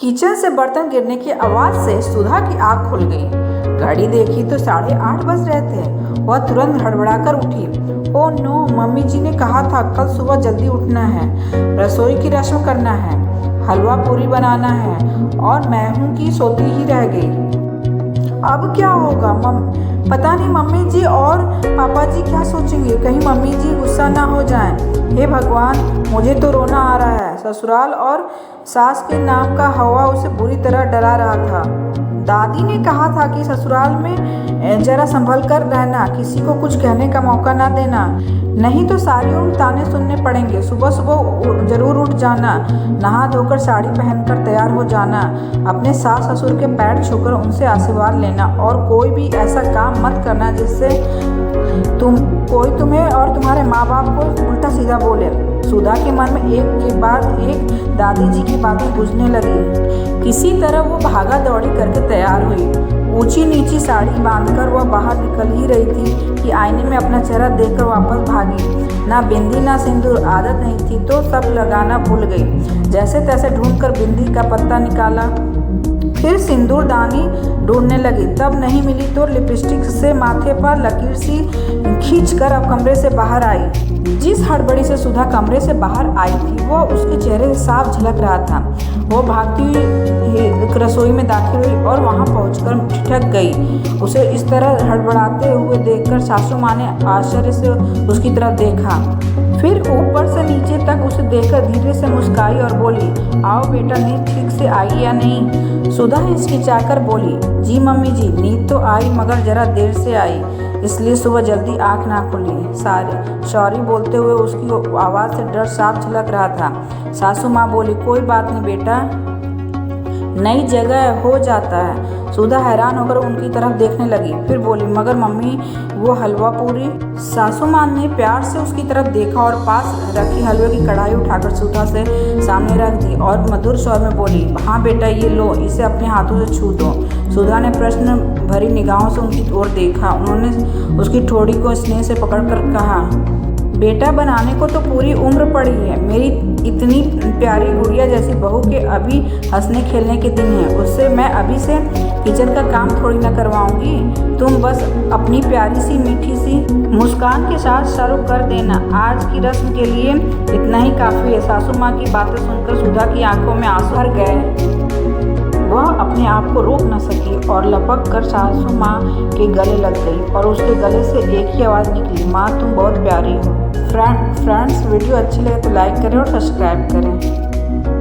Kitchen से बर्तन गिरने की आवाज से सुधा की आंख खुल गई। घड़ी देखी तो 8:30 बज रहे थे। वह तुरंत हड़बड़ाकर उठी। ओ नो, मम्मी जी ने कहा था कल सुबह जल्दी उठना है, रसोई की रस्म करना है, हलवा पूरी बनाना है, और मैं हूँ कि सोती ही रह गई। अब क्या होगा? पता नहीं मम्मी जी और पापा जी क्या सोचेंगे, कहीं मम्मी जी गुस्सा ना हो जाएं। हे भगवान, मुझे तो रोना आ रहा है। ससुराल और सास के नाम का हवा उसे बुरी तरह डरा रहा था। दादी ने कहा था कि ससुराल में जरा संभल कर रहना, किसी को कुछ कहने का मौका ना देना, नहीं तो सारी उम्र ताने सुनने पड़ेंगे। सुबह सुबह जरूर उठ जाना, नहा धोकर साड़ी पहनकर तैयार हो जाना, अपने सास ससुर के पैर छूकर उनसे आशीर्वाद लेना, और कोई भी ऐसा काम मत करना जिससे कोई तुम्हें और तुम्हारे माँ बाप को उल्टा सीधा बोले। सुधा के मन में एक के बाद एक दादी जी की बातें गूंजने लगी। किसी तरह वो भागा दौड़ी करके तैयार हुई। ऊंची नीची साड़ी बांधकर वह बाहर निकल ही रही थी कि आईने में अपना चेहरा देखकर वापस भागी। ना बिंदी ना सिंदूर, आदत नहीं थी तो सब लगाना भूल गई। जैसे तैसे ढूंढकर बिंदी का पत्ता निकाला, फिर सिंदूरदानी ढूंढने लगी। तब नहीं मिली तो लिपस्टिक से माथे पर लकीर सी खींचकर अब कमरे से बाहर आई। जिस हड़बड़ी से सुधा कमरे से बाहर आई थी वो उसके चेहरे से साफ झलक रहा था। वो भागती हुई रसोई में दाखिल हुई और वहां पहुंचकर ठिठक गई। उसे इस तरह हड़बड़ाते हुए देखकर सासू माँ ने आश्चर्य से उसकी तरफ देखा, फिर ऊपर से नीचे तक उसे देखकर धीरे से मुस्काई और बोली, आओ बेटा, नींद ठीक से आई या नहीं? सुधा हिचकिचाकर बोली, जी मम्मी जी, नींद तो आई मगर जरा देर से आई, इसलिए सुबह जल्दी आंख ना खुली। सॉरी बोलते हुए उसकी आवाज़ से डर साफ झलक रहा था। सासू माँ बोली, कोई बात नहीं बेटा, नई जगह हो जाता है। सुधा हैरान होकर उनकी तरफ देखने लगी, फिर बोली, मगर मम्मी वो हलवा पूरी? सासू माँ ने प्यार से उसकी तरफ देखा और पास रखी हलवे की कढ़ाई उठाकर सुधा से सामने रख दी और मधुर स्वर में बोली, हाँ बेटा, ये लो, इसे अपने हाथों से छू दो। सुधा ने प्रश्न भरी निगाहों से उनकी ओर देखा। उन्होंने उसकी ठोड़ी को स्नेह से पकड़कर कहा, बेटा, बनाने को तो पूरी उम्र पड़ी है। मेरी इतनी प्यारी गुड़िया जैसी बहू के अभी हंसने खेलने के दिन हैं, उससे मैं अभी से किचन का काम थोड़ी ना करवाऊंगी। तुम बस अपनी प्यारी सी मीठी सी मुस्कान के साथ शुरू कर देना। आज की रस्म के लिए इतना ही काफ़ी है। सासू माँ की बातें सुनकर सुधा की आंखों में आंसू भर गए। वह अपने आप को रोक न सकी और लपक कर सासू माँ के गले लग गई और उसके गले से एक ही आवाज़ निकली, माँ तुम बहुत प्यारी हो। फ्रेंड्स, वीडियो अच्छी लगे तो लाइक करें और सब्सक्राइब करें।